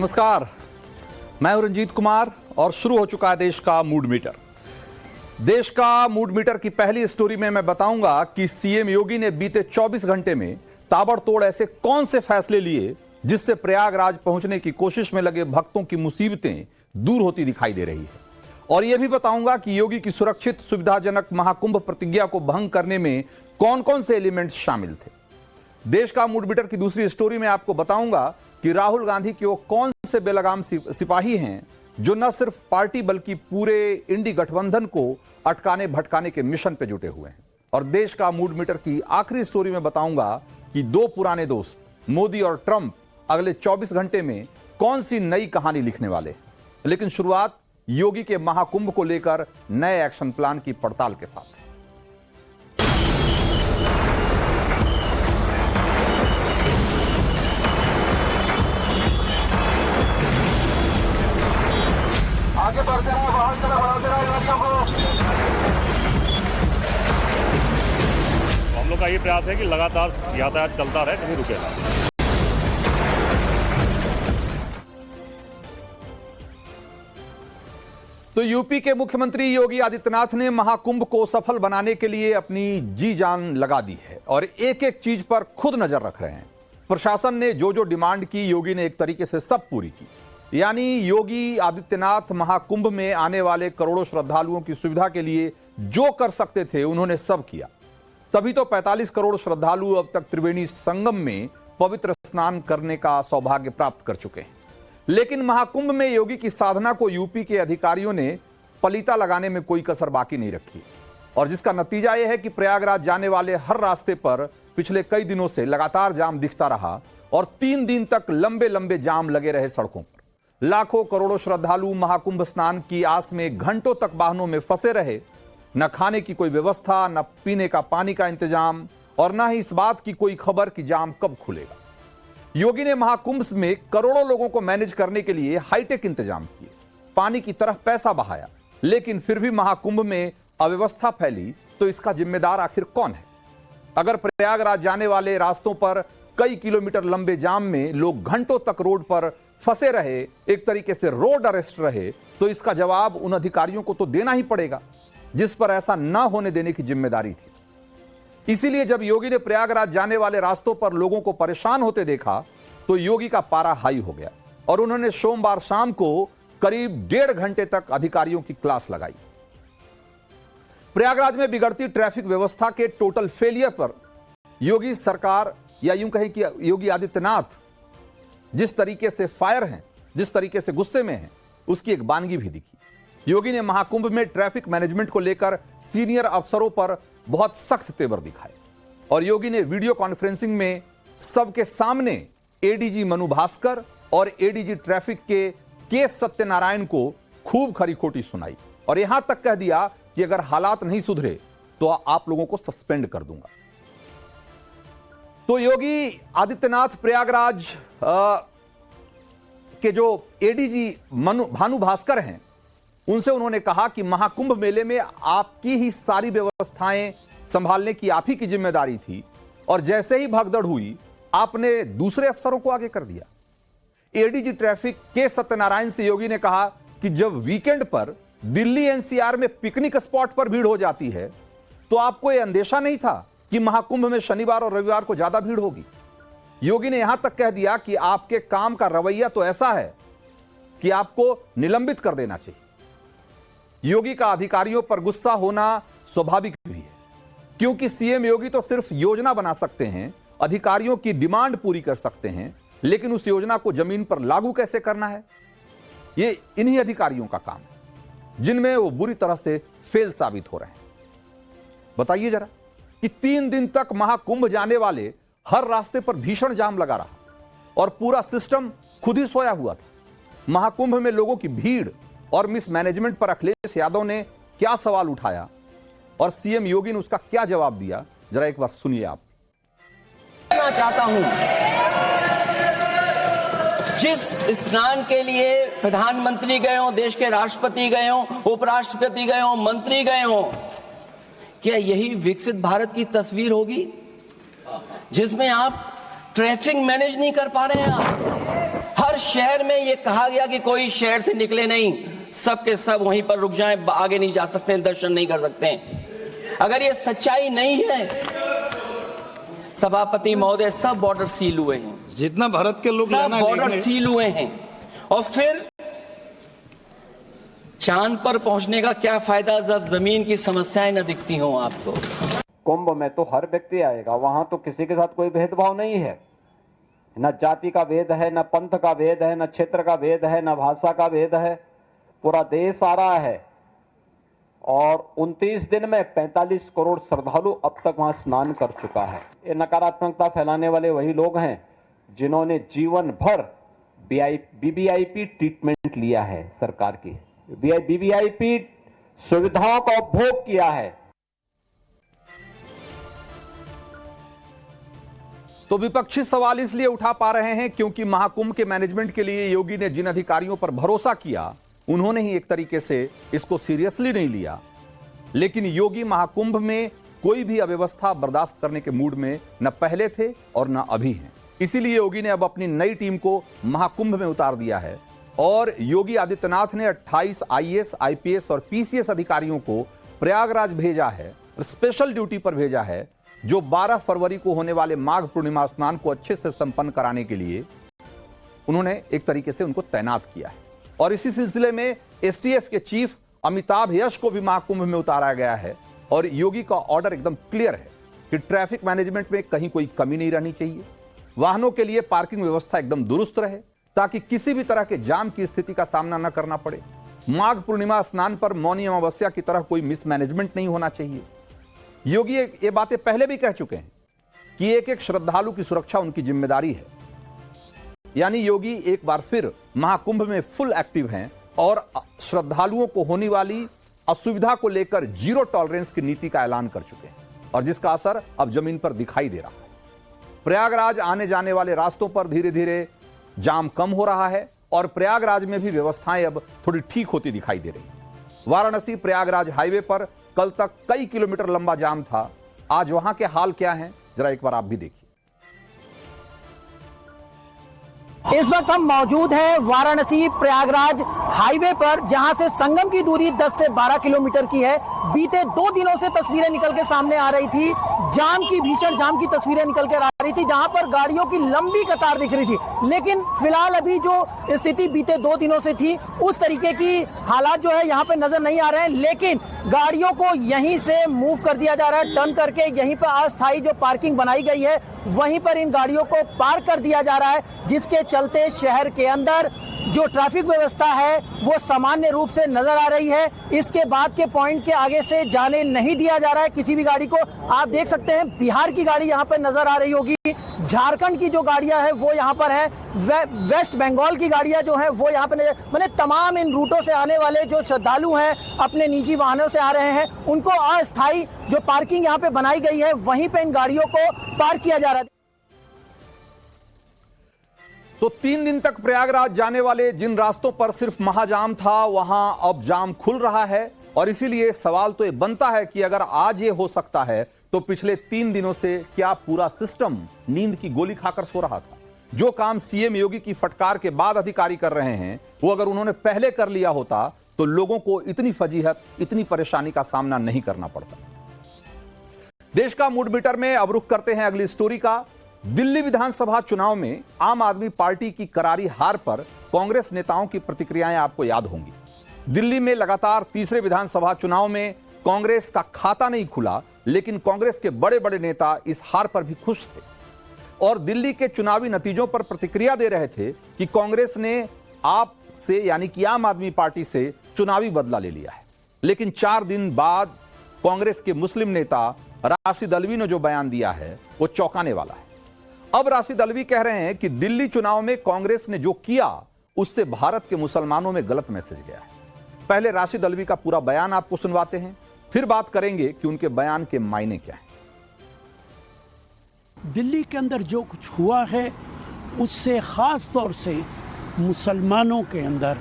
नमस्कार, मैं हूं रंजीत कुमार और शुरू हो चुका है देश का मूड मीटर। देश का मूड मीटर की पहली स्टोरी में मैं बताऊंगा कि सीएम योगी ने बीते 24 घंटे में ताबड़तोड़ ऐसे कौन से फैसले लिए जिससे प्रयागराज पहुंचने की कोशिश में लगे भक्तों की मुसीबतें दूर होती दिखाई दे रही है। और यह भी बताऊंगा कि योगी की सुरक्षित सुविधाजनक महाकुंभ प्रतिज्ञा को भंग करने में कौन कौन से एलिमेंट्स शामिल थे। देश का मूड मीटर की दूसरी स्टोरी में आपको बताऊंगा कि राहुल गांधी के वो कौन से बेलगाम सिपाही हैं जो न सिर्फ पार्टी बल्कि पूरे इंडी गठबंधन को अटकाने भटकाने के मिशन पे जुटे हुए हैं। और देश का मूड मीटर की आखिरी स्टोरी में बताऊंगा कि दो पुराने दोस्त मोदी और ट्रंप अगले 24 घंटे में कौन सी नई कहानी लिखने वाले हैं। लेकिन शुरुआत योगी के महाकुंभ को लेकर नए एक्शन प्लान की पड़ताल के साथ। आगे बढ़ते रहे, वाहन चला बढ़ाते रहे गाड़ियों को। हम लोग का ये प्रयास है कि लगातार यातायात चलता रहे, कहीं रुके ना। तो यूपी के मुख्यमंत्री योगी आदित्यनाथ ने महाकुंभ को सफल बनाने के लिए अपनी जी जान लगा दी है और एक एक चीज पर खुद नजर रख रहे हैं। प्रशासन ने जो जो डिमांड की योगी ने एक तरीके से सब पूरी की। यानी योगी आदित्यनाथ महाकुंभ में आने वाले करोड़ों श्रद्धालुओं की सुविधा के लिए जो कर सकते थे उन्होंने सब किया। तभी तो 45 करोड़ श्रद्धालु अब तक त्रिवेणी संगम में पवित्र स्नान करने का सौभाग्य प्राप्त कर चुके हैं। लेकिन महाकुंभ में योगी की साधना को यूपी के अधिकारियों ने पलीता लगाने में कोई कसर बाकी नहीं रखी और जिसका नतीजा यह है कि प्रयागराज जाने वाले हर रास्ते पर पिछले कई दिनों से लगातार जाम दिखता रहा और 3 दिन तक लंबे लंबे जाम लगे रहे सड़कों पर। लाखों करोड़ों श्रद्धालु महाकुंभ स्नान की आस में घंटों तक वाहनों में फंसे रहे। न खाने की कोई व्यवस्था, न पीने का पानी का इंतजाम और न ही इस बात की कोई खबर कि जाम कब खुलेगा। योगी ने महाकुंभ में करोड़ों लोगों को मैनेज करने के लिए हाईटेक इंतजाम किए, पानी की तरफ पैसा बहाया, लेकिन फिर भी महाकुंभ में अव्यवस्था फैली तो इसका जिम्मेदार आखिर कौन है? अगर प्रयागराज जाने वाले रास्तों पर कई किलोमीटर लंबे जाम में लोग घंटों तक रोड पर फंसे रहे, एक तरीके से रोड अरेस्ट रहे, तो इसका जवाब उन अधिकारियों को तो देना ही पड़ेगा जिस पर ऐसा न होने देने की जिम्मेदारी थी। इसीलिए जब योगी ने प्रयागराज जाने वाले रास्तों पर लोगों को परेशान होते देखा तो योगी का पारा हाई हो गया और उन्होंने सोमवार शाम को करीब 1.5 घंटे तक अधिकारियों की क्लास लगाई। प्रयागराज में बिगड़ती ट्रैफिक व्यवस्था के टोटल फेलियर पर योगी सरकार या यूं कहें कि योगी आदित्यनाथ जिस तरीके से फायर हैं, जिस तरीके से गुस्से में हैं, उसकी एक बानगी भी दिखी। योगी ने महाकुंभ में ट्रैफिक मैनेजमेंट को लेकर सीनियर अफसरों पर बहुत सख्त तेवर दिखाए और योगी ने वीडियो कॉन्फ्रेंसिंग में सबके सामने एडीजी मनु भास्कर और एडीजी ट्रैफिक के सत्यनारायण को खूब खरी खोटी सुनाई और यहां तक कह दिया कि अगर हालात नहीं सुधरे तो आप लोगों को सस्पेंड कर दूंगा। तो योगी आदित्यनाथ प्रयागराज के जो एडीजी भानु भास्कर हैं उनसे उन्होंने कहा कि महाकुंभ मेले में आपकी ही सारी व्यवस्थाएं संभालने की आप ही की जिम्मेदारी थी और जैसे ही भगदड़ हुई आपने दूसरे अफसरों को आगे कर दिया। एडीजी ट्रैफिक के सत्यनारायण से योगी ने कहा कि जब वीकेंड पर दिल्ली एनसीआर में पिकनिक स्पॉट पर भीड़ हो जाती है तो आपको यह अंदेशा नहीं था कि महाकुंभ में शनिवार और रविवार को ज्यादा भीड़ होगी। योगी ने यहां तक कह दिया कि आपके काम का रवैया तो ऐसा है कि आपको निलंबित कर देना चाहिए। योगी का अधिकारियों पर गुस्सा होना स्वाभाविक भी है क्योंकि सीएम योगी तो सिर्फ योजना बना सकते हैं, अधिकारियों की डिमांड पूरी कर सकते हैं, लेकिन उस योजना को जमीन पर लागू कैसे करना है ये इन्हीं अधिकारियों का काम है जिनमें वो बुरी तरह से फेल साबित हो रहे हैं। बताइए जरा कि 3 दिन तक महाकुंभ जाने वाले हर रास्ते पर भीषण जाम लगा रहा और पूरा सिस्टम खुद ही सोया हुआ था। महाकुंभ में लोगों की भीड़ और मिसमैनेजमेंट पर अखिलेश यादव ने क्या सवाल उठाया और सीएम योगी ने उसका क्या जवाब दिया, जरा एक बार सुनिए आप। मैं चाहता हूं जिस स्नान के लिए प्रधानमंत्री गए हो, देश के राष्ट्रपति गए हो, उपराष्ट्रपति गए हो, मंत्री गए हो, क्या यही विकसित भारत की तस्वीर होगी जिसमें आप ट्रैफिक मैनेज नहीं कर पा रहे हैं आप। हर शहर में यह कहा गया कि कोई शहर से निकले नहीं, सब के सब वहीं पर रुक जाएं, आगे नहीं जा सकते, दर्शन नहीं कर सकते। अगर ये सच्चाई नहीं है, सभापति महोदय, सब बॉर्डर सील हुए हैं, जितना भारत के लोग सब बॉर्डर सील हुए हैं, और फिर चांद पर पहुंचने का क्या फायदा जब जमीन की समस्याएं न दिखती हों आपको। कुंभ में तो हर व्यक्ति आएगा, वहां तो किसी के साथ कोई भेदभाव नहीं है, न जाति का भेद है, न पंथ का भेद है, न क्षेत्र का भेद है, न भाषा का भेद है। पूरा देश आ रहा है और 29 दिन में 45 करोड़ श्रद्धालु अब तक वहां स्नान कर चुका है। ये नकारात्मकता फैलाने वाले वही लोग हैं जिन्होंने जीवन भर वीवीआईपी ट्रीटमेंट लिया है, सरकार की वीवीआईपी सुविधाओं का उपभोग किया है। तो विपक्षी सवाल इसलिए उठा पा रहे हैं क्योंकि महाकुंभ के मैनेजमेंट के लिए योगी ने जिन अधिकारियों पर भरोसा किया, उन्होंने ही एक तरीके से इसको सीरियसली नहीं लिया। लेकिन योगी महाकुंभ में कोई भी अव्यवस्था बर्दाश्त करने के मूड में न पहले थे और न अभी हैं। इसीलिए योगी ने अब अपनी नई टीम को महाकुंभ में उतार दिया है और योगी आदित्यनाथ ने 28 आईएएस, आईपीएस और पीसीएस अधिकारियों को प्रयागराज भेजा है, स्पेशल ड्यूटी पर भेजा है, जो 12 फरवरी को होने वाले माघ पूर्णिमा स्नान को अच्छे से संपन्न कराने के लिए उन्होंने एक तरीके से उनको तैनात किया है। और इसी सिलसिले में एसटीएफ के चीफ अमिताभ यश को भी महाकुंभ में उतारा गया है और योगी का ऑर्डर एकदम क्लियर है कि ट्रैफिक मैनेजमेंट में कहीं कोई कमी नहीं रहनी चाहिए, वाहनों के लिए पार्किंग व्यवस्था एकदम दुरुस्त रहे ताकि किसी भी तरह के जाम की स्थिति का सामना न करना पड़े। माघ पूर्णिमा स्नान पर मौनी अमावस्या की तरह कोई मिसमैनेजमेंट नहीं होना चाहिए। योगी ये बातें पहले भी कह चुके हैं कि एक एक श्रद्धालु की सुरक्षा उनकी जिम्मेदारी है। यानी योगी एक बार फिर महाकुंभ में फुल एक्टिव हैं और श्रद्धालुओं को होने वाली असुविधा को लेकर जीरो टॉलरेंस की नीति का ऐलान कर चुके हैं और जिसका असर अब जमीन पर दिखाई दे रहा है। प्रयागराज आने जाने वाले रास्तों पर धीरे धीरे जाम कम हो रहा है और प्रयागराज में भी व्यवस्थाएं अब थोड़ी ठीक होती दिखाई दे रही। वाराणसी प्रयागराज हाईवे पर कल तक कई किलोमीटर लंबा जाम था, आज वहां के हाल क्या हैं जरा एक बार आप भी देखिए। इस वक्त हम मौजूद हैं वाराणसी प्रयागराज हाईवे पर, जहां से संगम की दूरी 10 से 12 किलोमीटर की है। बीते 2 दिनों से तस्वीरें निकल के सामने आ रही थी, जाम की, भीषण जाम की तस्वीरें निकल कर आ रही थी, जहां पर गाड़ियों की लंबी कतार दिख रही थी। लेकिन फिलहाल अभी जो स्थिति बीते 2 दिनों से थी, उस तरीके की हालात जो है यहाँ पे नजर नहीं आ रहे हैं। लेकिन गाड़ियों को यहीं से मूव कर दिया जा रहा है, टर्न करके यहीं पर अस्थायी जो पार्किंग बनाई गई है वहीं पर इन गाड़ियों को पार्क कर दिया जा रहा है, जिसके चलते शहर के अंदर जो ट्रैफिक व्यवस्था है वो सामान्य रूप से नजर आ रही है। इसके बाद के पॉइंट के आगे से जाने नहीं दिया जा रहा है किसी भी गाड़ी को। आप देख सकते हैं बिहार की गाड़ी यहाँ पर नजर आ रही होगी, झारखंड की जो गाड़ियां हैं वो यहाँ पर है, वेस्ट बंगाल की गाड़ियां जो है वो यहाँ पर मैंने तमाम इन रूटों से आने वाले जो श्रद्धालु हैं अपने निजी वाहनों से आ रहे हैं, उनको अस्थायी जो पार्किंग यहाँ पे बनाई गई है वहीं पे इन गाड़ियों को पार्क किया जा रहा है। तो 3 दिन तक प्रयागराज जाने वाले जिन रास्तों पर सिर्फ महाजाम था, वहां अब जाम खुल रहा है और इसीलिए सवाल तो ये बनता है कि अगर आज ये हो सकता है तो पिछले 3 दिनों से क्या पूरा सिस्टम नींद की गोली खाकर सो रहा था? जो काम सीएम योगी की फटकार के बाद अधिकारी कर रहे हैं वो अगर उन्होंने पहले कर लिया होता तो लोगों को इतनी फजीहत, इतनी परेशानी का सामना नहीं करना पड़ता। देश का मूड मीटर में अब रुख करते हैं अगली स्टोरी का। दिल्ली विधानसभा चुनाव में आम आदमी पार्टी की करारी हार पर कांग्रेस नेताओं की प्रतिक्रियाएं आपको याद होंगी। दिल्ली में लगातार तीसरे विधानसभा चुनाव में कांग्रेस का खाता नहीं खुला, लेकिन कांग्रेस के बड़े बड़े नेता इस हार पर भी खुश थे और दिल्ली के चुनावी नतीजों पर प्रतिक्रिया दे रहे थे कि कांग्रेस ने आप से यानी कि आम आदमी पार्टी से चुनावी बदला ले लिया है। लेकिन 4 दिन बाद कांग्रेस के मुस्लिम नेता राशिद अल्वी ने जो बयान दिया है वो चौंकाने वाला है। अब राशिद अल्वी कह रहे हैं कि दिल्ली चुनाव में कांग्रेस ने जो किया उससे भारत के मुसलमानों में गलत मैसेज गया है। पहले राशिद अल्वी का पूरा बयान आपको सुनवाते हैं, फिर बात करेंगे कि उनके बयान के मायने क्या हैं। दिल्ली के अंदर जो कुछ हुआ है उससे खास तौर से मुसलमानों के अंदर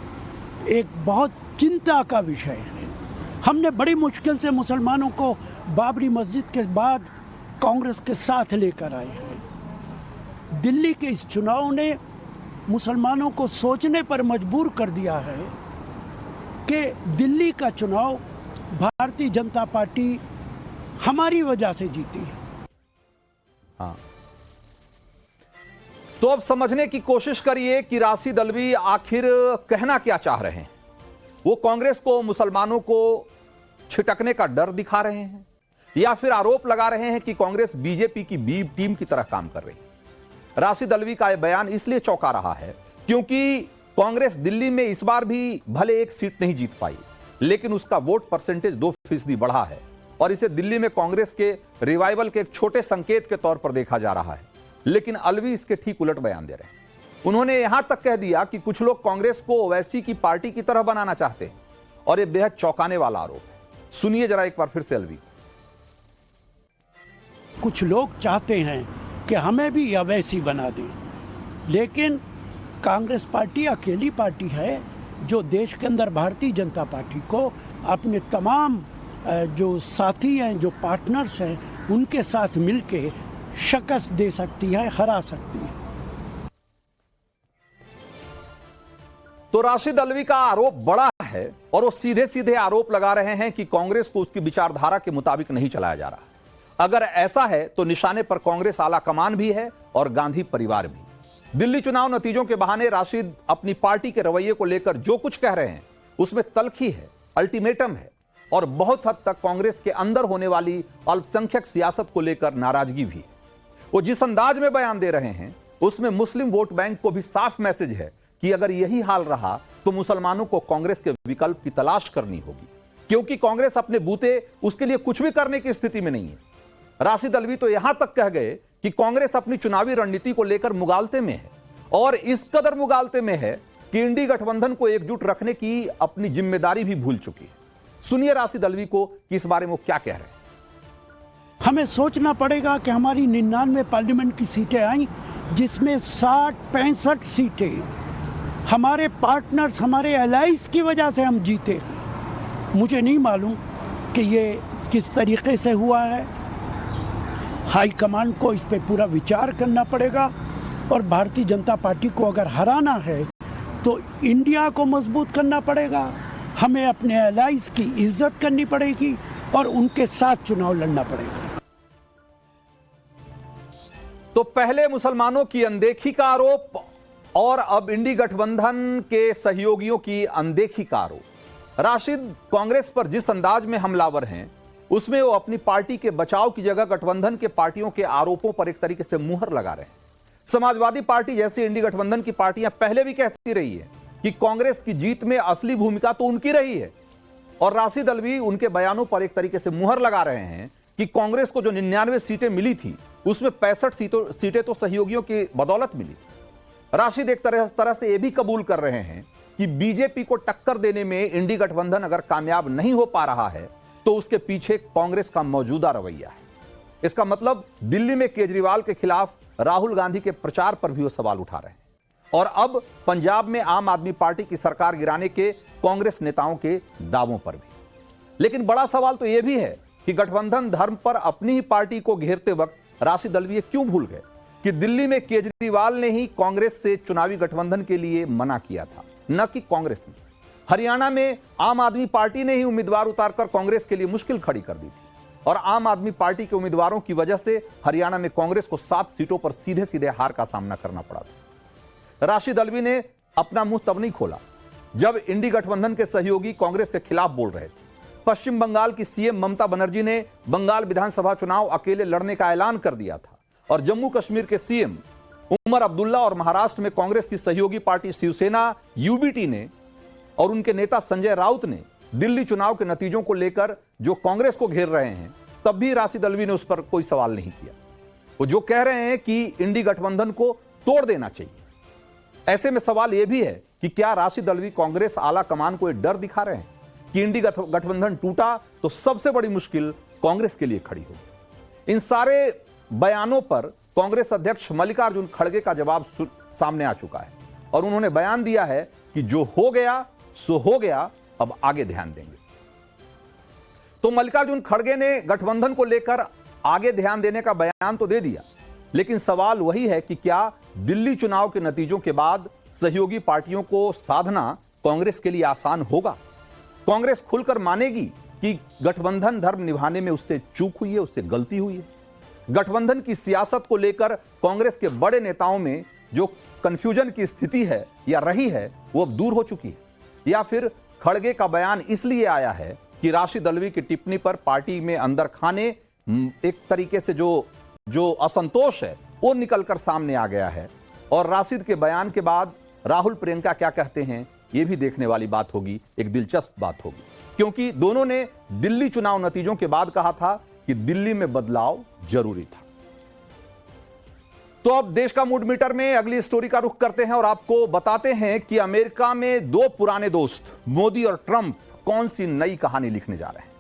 एक बहुत चिंता का विषय है। हमने बड़ी मुश्किल से मुसलमानों को बाबरी मस्जिद के बाद कांग्रेस के साथ लेकर आए हैं। दिल्ली के इस चुनाव ने मुसलमानों को सोचने पर मजबूर कर दिया है कि दिल्ली का चुनाव भारतीय जनता पार्टी हमारी वजह से जीती है। हाँ, तो अब समझने की कोशिश करिए कि राशिद अल्वी आखिर कहना क्या चाह रहे हैं। वो कांग्रेस को, मुसलमानों को छिटकने का डर दिखा रहे हैं या फिर आरोप लगा रहे हैं कि कांग्रेस बीजेपी की बी टीम की तरह काम कर रही है। राशिद अल्वी का यह बयान इसलिए चौंका रहा है क्योंकि कांग्रेस दिल्ली में इस बार भी भले एक सीट नहीं जीत पाई, लेकिन उसका वोट परसेंटेज 2% बढ़ा है और इसे दिल्ली में कांग्रेस के रिवाइवल के एक छोटे संकेत के तौर पर देखा जा रहा है। लेकिन अल्वी इसके ठीक उलट बयान दे रहे हैं। उन्होंने यहां तक कह दिया कि कुछ लोग कांग्रेस को ओवैसी की पार्टी की तरह बनाना चाहते हैं और यह बेहद चौंकाने वाला आरोप है। सुनिए जरा एक बार फिर से अल्वी। कुछ लोग चाहते हैं कि हमें भी ओवैसी बना दें, लेकिन कांग्रेस पार्टी अकेली पार्टी है जो देश के अंदर भारतीय जनता पार्टी को अपने तमाम जो साथी हैं, जो पार्टनर्स हैं, उनके साथ मिलके शिकस्त दे सकती है, हरा सकती है। तो राशिद अल्वी का आरोप बड़ा है और वो सीधे सीधे आरोप लगा रहे हैं कि कांग्रेस को उसकी विचारधारा के मुताबिक नहीं चलाया जा रहा। अगर ऐसा है तो निशाने पर कांग्रेस आला कमान भी है और गांधी परिवार भी। दिल्ली चुनाव नतीजों के बहाने राशिद अपनी पार्टी के रवैये को लेकर जो कुछ कह रहे हैं उसमें तल्खी है, अल्टीमेटम है और बहुत हद तक कांग्रेस के अंदर होने वाली अल्पसंख्यक सियासत को लेकर नाराजगी भी। वो जिस अंदाज में बयान दे रहे हैं उसमें मुस्लिम वोट बैंक को भी साफ मैसेज है कि अगर यही हाल रहा तो मुसलमानों को कांग्रेस के विकल्प की तलाश करनी होगी, क्योंकि कांग्रेस अपने बूते उसके लिए कुछ भी करने की स्थिति में नहीं है। राशिद अल्वी तो यहां तक कह गए कि कांग्रेस अपनी चुनावी रणनीति को लेकर मुगालते में है और इस कदर मुगालते में है कि इंडी गठबंधन को एकजुट रखने की अपनी जिम्मेदारी भी भूल चुकी है। सुनिए राशिद अल्वी को कि इस बारे में वो क्या कह रहे हैं। हमें सोचना पड़ेगा कि हमारी 99 पार्लियामेंट की सीटें आई, जिसमें 60-65 सीटें हमारे पार्टनर्स, हमारे एलाइज की वजह से हम जीते। मुझे नहीं मालूम कि ये किस तरीके से हुआ है। हाईकमान को इस पे पूरा विचार करना पड़ेगा और भारतीय जनता पार्टी को अगर हराना है तो इंडिया को मजबूत करना पड़ेगा, हमें अपने एलाइज की इज्जत करनी पड़ेगी और उनके साथ चुनाव लड़ना पड़ेगा। तो पहले मुसलमानों की अनदेखी का आरोप और अब इंडी गठबंधन के सहयोगियों की अनदेखी का आरोप। राशिद कांग्रेस पर जिस अंदाज में हमलावर हैं उसमें वो अपनी पार्टी के बचाव की जगह गठबंधन के पार्टियों के आरोपों पर एक तरीके से मुहर लगा रहे हैं। समाजवादी पार्टी जैसी इंडी गठबंधन की पार्टियां पहले भी कहती रही है कि कांग्रेस की जीत में असली भूमिका तो उनकी रही है और राशिद अल्वी उनके बयानों पर एक तरीके से मुहर लगा रहे हैं कि कांग्रेस को जो 99 सीटें मिली थी उसमें 65 सीटें तो सहयोगियों की बदौलत मिली। राशिद एक तरह से यह भी कबूल कर रहे हैं कि बीजेपी को टक्कर देने में इंडी गठबंधन अगर कामयाब नहीं हो पा रहा है तो उसके पीछे कांग्रेस का मौजूदा रवैया है। इसका मतलब दिल्ली में केजरीवाल के खिलाफ राहुल गांधी के प्रचार पर भी वो सवाल उठा रहे हैं और अब पंजाब में आम आदमी पार्टी की सरकार गिराने के कांग्रेस नेताओं के दावों पर भी। लेकिन बड़ा सवाल तो यह भी है कि गठबंधन धर्म पर अपनी ही पार्टी को घेरते वक्त राशिद अल्वी क्यों भूल गए कि दिल्ली में केजरीवाल ने ही कांग्रेस से चुनावी गठबंधन के लिए मना किया था, न कि कांग्रेस ने। हरियाणा में आम आदमी पार्टी ने ही उम्मीदवार उतारकर कांग्रेस के लिए मुश्किल खड़ी कर दी थी और आम आदमी पार्टी के उम्मीदवारों की वजह से हरियाणा में कांग्रेस को 7 सीटों पर सीधे सीधे हार का सामना करना पड़ा था। राशिद अल्वी ने अपना मुंह तब नहीं खोला जब इंडी गठबंधन के सहयोगी कांग्रेस के खिलाफ बोल रहे थे। पश्चिम बंगाल की सीएम ममता बनर्जी ने बंगाल विधानसभा चुनाव अकेले लड़ने का ऐलान कर दिया था और जम्मू कश्मीर के सीएम उमर अब्दुल्ला और महाराष्ट्र में कांग्रेस की सहयोगी पार्टी शिवसेना यूबीटी ने और उनके नेता संजय राउत ने दिल्ली चुनाव के नतीजों को लेकर जो कांग्रेस को घेर रहे हैं, तब भी राशिद अल्वी ने उस पर कोई सवाल नहीं किया। वो जो कह रहे हैं कि इंडी गठबंधन को तोड़ देना चाहिए। ऐसे में सवाल यह भी है कि क्या राशिद अल्वी कांग्रेस आला कमान को एक डर दिखा रहे हैं कि इंडी गठबंधन टूटा तो सबसे बड़ी मुश्किल कांग्रेस के लिए खड़ी होगी। इन सारे बयानों पर कांग्रेस अध्यक्ष मल्लिकार्जुन खड़गे का जवाब सामने आ चुका है और उन्होंने बयान दिया है कि जो हो गया सो हो गया, अब आगे ध्यान देंगे। तो मल्लिकार्जुन खड़गे ने गठबंधन को लेकर आगे ध्यान देने का बयान तो दे दिया, लेकिन सवाल वही है कि क्या दिल्ली चुनाव के नतीजों के बाद सहयोगी पार्टियों को साधना कांग्रेस के लिए आसान होगा? कांग्रेस खुलकर मानेगी कि गठबंधन धर्म निभाने में उससे चूक हुई है, उससे गलती हुई है? गठबंधन की सियासत को लेकर कांग्रेस के बड़े नेताओं में जो कंफ्यूजन की स्थिति है या रही है वो अब दूर हो चुकी है? या फिर खड़गे का बयान इसलिए आया है कि राशिद अल्वी की टिप्पणी पर पार्टी में अंदर खाने एक तरीके से जो असंतोष है वो निकलकर सामने आ गया है? और राशिद के बयान के बाद राहुल प्रियंका क्या कहते हैं ये भी देखने वाली बात होगी, एक दिलचस्प बात होगी, क्योंकि दोनों ने दिल्ली चुनाव नतीजों के बाद कहा था कि दिल्ली में बदलाव जरूरी था। तो अब देश का मूड मीटर में अगली स्टोरी का रुख करते हैं और आपको बताते हैं कि अमेरिका में दो पुराने दोस्त मोदी और ट्रंप कौन सी नई कहानी लिखने जा रहे हैं।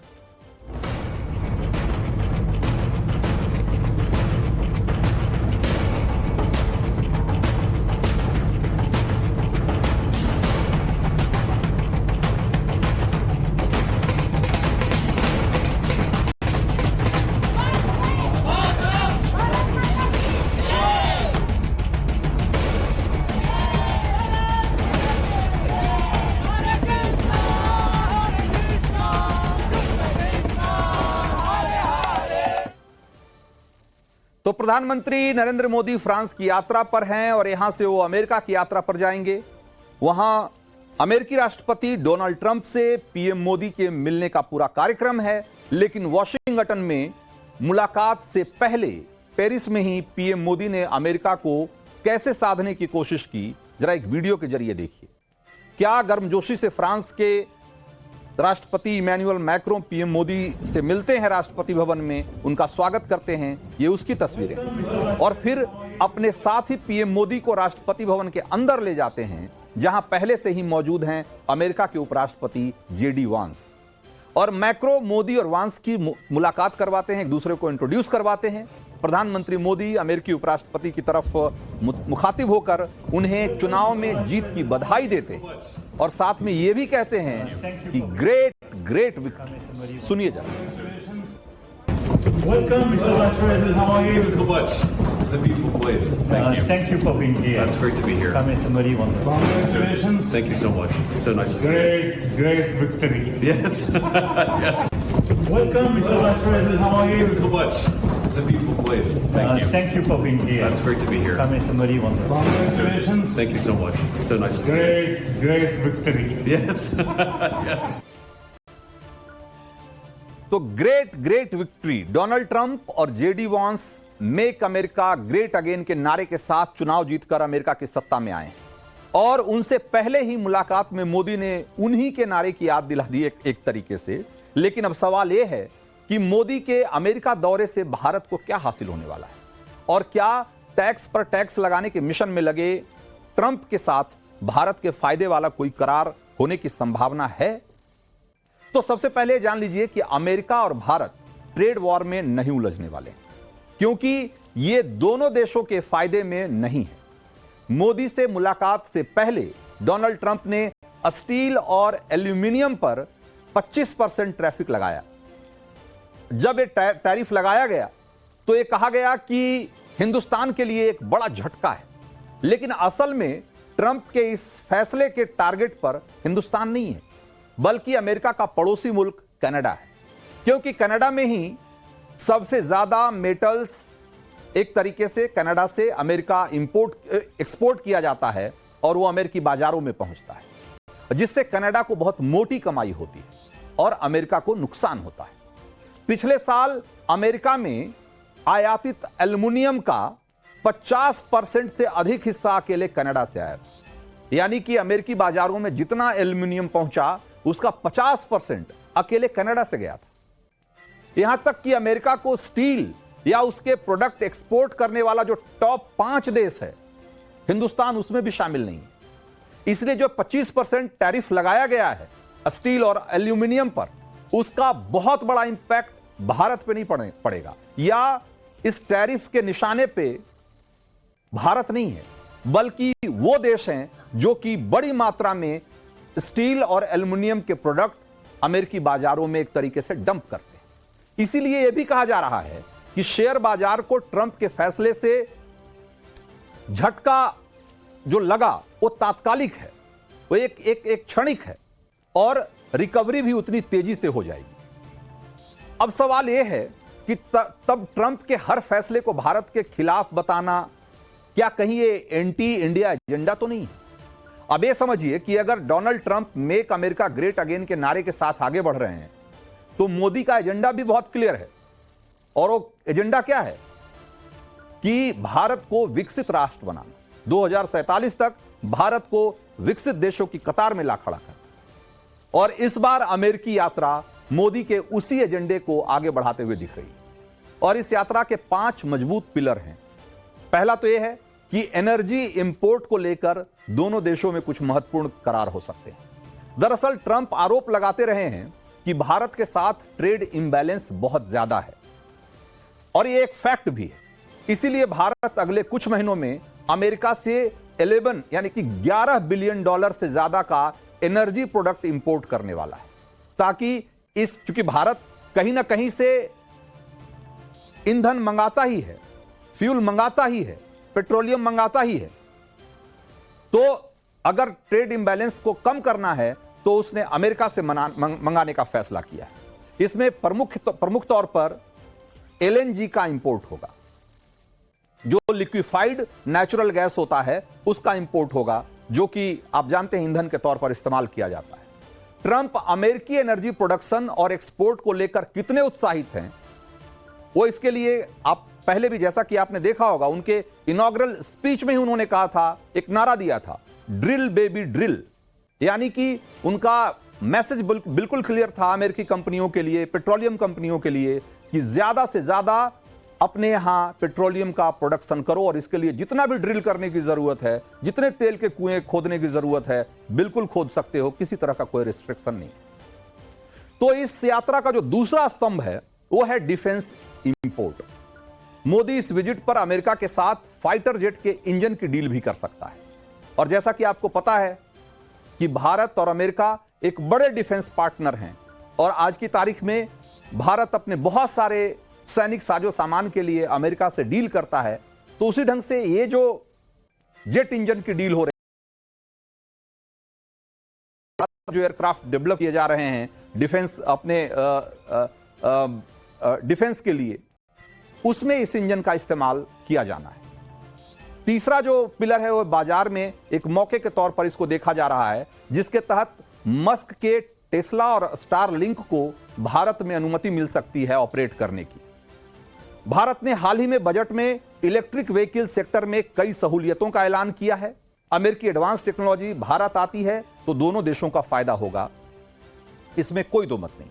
तो प्रधानमंत्री नरेंद्र मोदी फ्रांस की यात्रा पर हैं और यहां से वो अमेरिका की यात्रा पर जाएंगे। वहां अमेरिकी राष्ट्रपति डोनाल्ड ट्रंप से पीएम मोदी के मिलने का पूरा कार्यक्रम है, लेकिन वॉशिंगटन में मुलाकात से पहले पेरिस में ही पीएम मोदी ने अमेरिका को कैसे साधने की कोशिश की, जरा एक वीडियो के जरिए देखिए। क्या गर्मजोशी से फ्रांस के राष्ट्रपति इमैनुअल मैक्रों पीएम मोदी से मिलते हैं राष्ट्रपति भवन में, उनका स्वागत करते हैं, ये उसकी तस्वीरें, और फिर अपने साथ ही पीएम मोदी को राष्ट्रपति भवन के अंदर ले जाते हैं जहां पहले से ही मौजूद हैं अमेरिका के उपराष्ट्रपति जेडी वांस। और मैक्रो मोदी और वांस की मुलाकात करवाते हैं, एक दूसरे को इंट्रोड्यूस करवाते हैं। प्रधानमंत्री मोदी अमेरिकी उपराष्ट्रपति की तरफ मुखातिब होकर उन्हें चुनाव में जीत की बधाई देते हैं और साथ में यह भी कहते हैं कि ग्रेट ग्रेट विक्ट्री। सुनिए जरा। Welcome, Mr. Vice President. How are you? So much. It's a beautiful place. Thank you for being here. It's great to be here. Mr. Modi, wonderful. Congratulations. Thank you so much. It's so nice to see you. Great victory. Yes. Yes. Welcome, Mr. Vice President. How are you? So much. It's a beautiful place. Thank you for being here. It's great to be here. Mr. Modi, wonderful. Congratulations. Thank you so much. It's so nice to see you. Great victory. Yes. Yes. तो great great victory. Donald Trump और JD वांस make America great again के नारे के साथ चुनाव जीतकर America की सत्ता में आए और उनसे पहले ही मुलाकात में मोदी ने उन्हीं के नारे की याद दिला दी एक तरीके से। लेकिन अब सवाल यह है कि मोदी के अमेरिका दौरे से भारत को क्या हासिल होने वाला है और क्या टैक्स पर टैक्स लगाने के मिशन में लगे ट्रंप के साथ भारत के फायदे वाला कोई करार होने की संभावना है? तो सबसे पहले जान लीजिए कि अमेरिका और भारत ट्रेड वॉर में नहीं उलझने वाले, क्योंकि ये दोनों देशों के फायदे में नहीं है। मोदी से मुलाकात से पहले डोनाल्ड ट्रंप ने स्टील और एल्यूमिनियम पर 25% टैरिफ लगाया। जब ये टैरिफ लगाया गया तो ये कहा गया कि हिंदुस्तान के लिए एक बड़ा झटका है, लेकिन असल में ट्रंप के इस फैसले के टारगेट पर हिंदुस्तान नहीं है बल्कि अमेरिका का पड़ोसी मुल्क कनाडा है, क्योंकि कनाडा में ही सबसे ज्यादा मेटल्स एक तरीके से कनाडा से अमेरिका एक्सपोर्ट किया जाता है और वो अमेरिकी बाजारों में पहुंचता है, जिससे कनाडा को बहुत मोटी कमाई होती है और अमेरिका को नुकसान होता है। पिछले साल अमेरिका में आयातित एल्युमिनियम का 50% से अधिक हिस्सा अकेले कनाडा से आया था, यानी कि अमेरिकी बाजारों में जितना एल्युमिनियम पहुंचा उसका 50% अकेले कनाडा से गया था। यहां तक कि अमेरिका को स्टील या उसके प्रोडक्ट एक्सपोर्ट करने वाला जो टॉप 5 देश है, हिंदुस्तान उसमें भी शामिल नहीं है। इसलिए जो 25% टैरिफ लगाया गया है स्टील और एल्यूमिनियम पर, उसका बहुत बड़ा इंपैक्ट भारत पे नहीं पड़ेगा, या इस टैरिफ के निशाने पे भारत नहीं है बल्कि वो देश हैं जो कि बड़ी मात्रा में स्टील और एल्युमिनियम के प्रोडक्ट अमेरिकी बाजारों में एक तरीके से डंप करते हैं। इसीलिए यह भी कहा जा रहा है कि शेयर बाजार को ट्रंप के फैसले से झटका जो लगा वो तात्कालिक है, वो एक क्षणिक है और रिकवरी भी उतनी तेजी से हो जाएगी। अब सवाल यह है कि तब ट्रंप के हर फैसले को भारत के खिलाफ बताना क्या कहीं ये एंटी इंडिया एजेंडा तो नहीं है? अब ये समझिए कि अगर Donald Trump make America great again के नारे के साथ आगे बढ़ रहे हैं तो मोदी का एजेंडा भी बहुत क्लियर है। और वो एजेंडा क्या है कि भारत को विकसित राष्ट्र बनाना, 2047 तक भारत को विकसित देशों की कतार में ला खड़ा करना। और इस बार अमेरिकी यात्रा मोदी के उसी एजेंडे को आगे बढ़ाते हुए दिख रही है। और इस यात्रा के 5 मजबूत पिलर हैं। पहला तो यह है कि एनर्जी इंपोर्ट को लेकर दोनों देशों में कुछ महत्वपूर्ण करार हो सकते हैं। दरअसल ट्रंप आरोप लगाते रहे हैं कि भारत के साथ ट्रेड इंबैलेंस बहुत ज्यादा है और यह एक फैक्ट भी है। इसीलिए भारत अगले कुछ महीनों में अमेरिका से 11 यानी कि $11 बिलियन से ज्यादा का एनर्जी प्रोडक्ट इंपोर्ट करने वाला है, ताकि चूंकि भारत कहीं ना कहीं से ईंधन मंगाता ही है, फ्यूल मंगाता ही है, पेट्रोलियम मंगाता ही है, तो अगर ट्रेड इंबैलेंस को कम करना है तो उसने अमेरिका से मंगाने का फैसला किया है। इसमें प्रमुख तौर पर एलएनजी का इंपोर्ट होगा, जो लिक्विफाइड नेचुरल गैस होता है उसका इंपोर्ट होगा, जो कि आप जानते हैं ईंधन के तौर पर इस्तेमाल किया जाता है। ट्रंप अमेरिकी एनर्जी प्रोडक्शन और एक्सपोर्ट को लेकर कितने उत्साहित हैं वो इसके लिए आप पहले भी, जैसा कि आपने देखा होगा, उनके इनॉग्रल स्पीच में ही उन्होंने कहा था, एक नारा दिया था, ड्रिल बेबी ड्रिल। यानी कि उनका मैसेज बिल्कुल क्लियर था अमेरिकी कंपनियों के लिए, पेट्रोलियम कंपनियों के लिए, कि ज्यादा से ज्यादा अपने यहां पेट्रोलियम का प्रोडक्शन करो और इसके लिए जितना भी ड्रिल करने की जरूरत है, जितने तेल के कुएं खोदने की जरूरत है, बिल्कुल खोद सकते हो, किसी तरह का कोई रिस्ट्रिक्शन नहीं। तो इस यात्रा का जो दूसरा स्तंभ है वो है डिफेंस इंपोर्ट। मोदी इस विजिट पर अमेरिका के साथ फाइटर जेट के इंजन की डील भी कर सकता है। और जैसा कि आपको पता है कि भारत और अमेरिका एक बड़े डिफेंस पार्टनर हैं और आज की तारीख में भारत अपने बहुत सारे सैनिक साजो सामान के लिए अमेरिका से डील करता है। तो उसी ढंग से ये जो जेट इंजन की डील हो रही है, जो एयरक्राफ्ट डेवलप किए जा रहे हैं डिफेंस अपने डिफेंस के लिए, उसमें इस इंजन का इस्तेमाल किया जाना है। तीसरा जो पिलर है वो बाजार में एक मौके के तौर पर इसको देखा जा रहा है, जिसके तहत मस्क के टेस्ला और स्टारलिंक को भारत में अनुमति मिल सकती है ऑपरेट करने की। भारत ने हाल ही में बजट में इलेक्ट्रिक व्हीकल सेक्टर में कई सहूलियतों का ऐलान किया है। अमेरिकी एडवांस टेक्नोलॉजी भारत आती है तो दोनों देशों का फायदा होगा, इसमें कोई दो मत नहीं।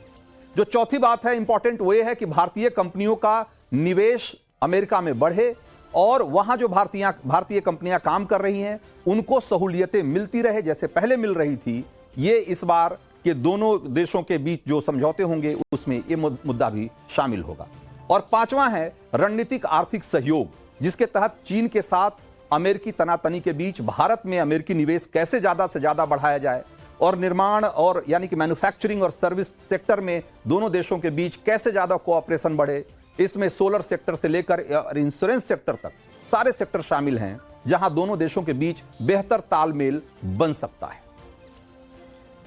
जो चौथी बात है इंपॉर्टेंट, वो ये है कि भारतीय कंपनियों का निवेश अमेरिका में बढ़े और वहां जो भारतीय कंपनियां काम कर रही हैं उनको सहूलियतें मिलती रहे जैसे पहले मिल रही थी। ये इस बार के दोनों देशों के बीच जो समझौते होंगे उसमें ये मुद्दा भी शामिल होगा। और पांचवां है रणनीतिक आर्थिक सहयोग, जिसके तहत चीन के साथ अमेरिकी तनातनी के बीच भारत में अमेरिकी निवेश कैसे ज्यादा से ज्यादा बढ़ाया जाए और निर्माण और यानी कि मैन्युफैक्चरिंग और सर्विस सेक्टर में दोनों देशों के बीच कैसे ज्यादा कोऑपरेशन बढ़े। इसमें सोलर सेक्टर से लेकर इंश्योरेंस सेक्टर तक सारे सेक्टर शामिल हैं, जहां दोनों देशों के बीच बेहतर तालमेल बन सकता है।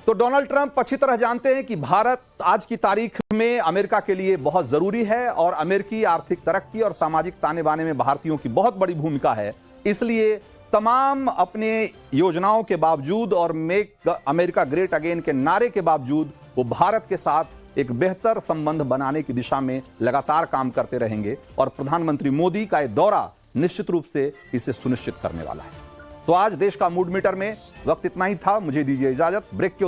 तो डोनाल्ड ट्रंप अच्छी तरह जानते हैं कि भारत आज की तारीख में अमेरिका के लिए बहुत जरूरी है और अमेरिकी आर्थिक तरक्की और सामाजिक ताने बाने में भारतीयों की बहुत बड़ी भूमिका है। इसलिए तमाम अपने योजनाओं के बावजूद और मेक अमेरिका ग्रेट अगेन के नारे के बावजूद वो भारत के साथ एक बेहतर संबंध बनाने की दिशा में लगातार काम करते रहेंगे और प्रधानमंत्री मोदी का यह दौरा निश्चित रूप से इसे सुनिश्चित करने वाला है। तो आज देश का मूड मीटर में वक्त इतना ही था। मुझे दीजिए इजाजत। ब्रेक के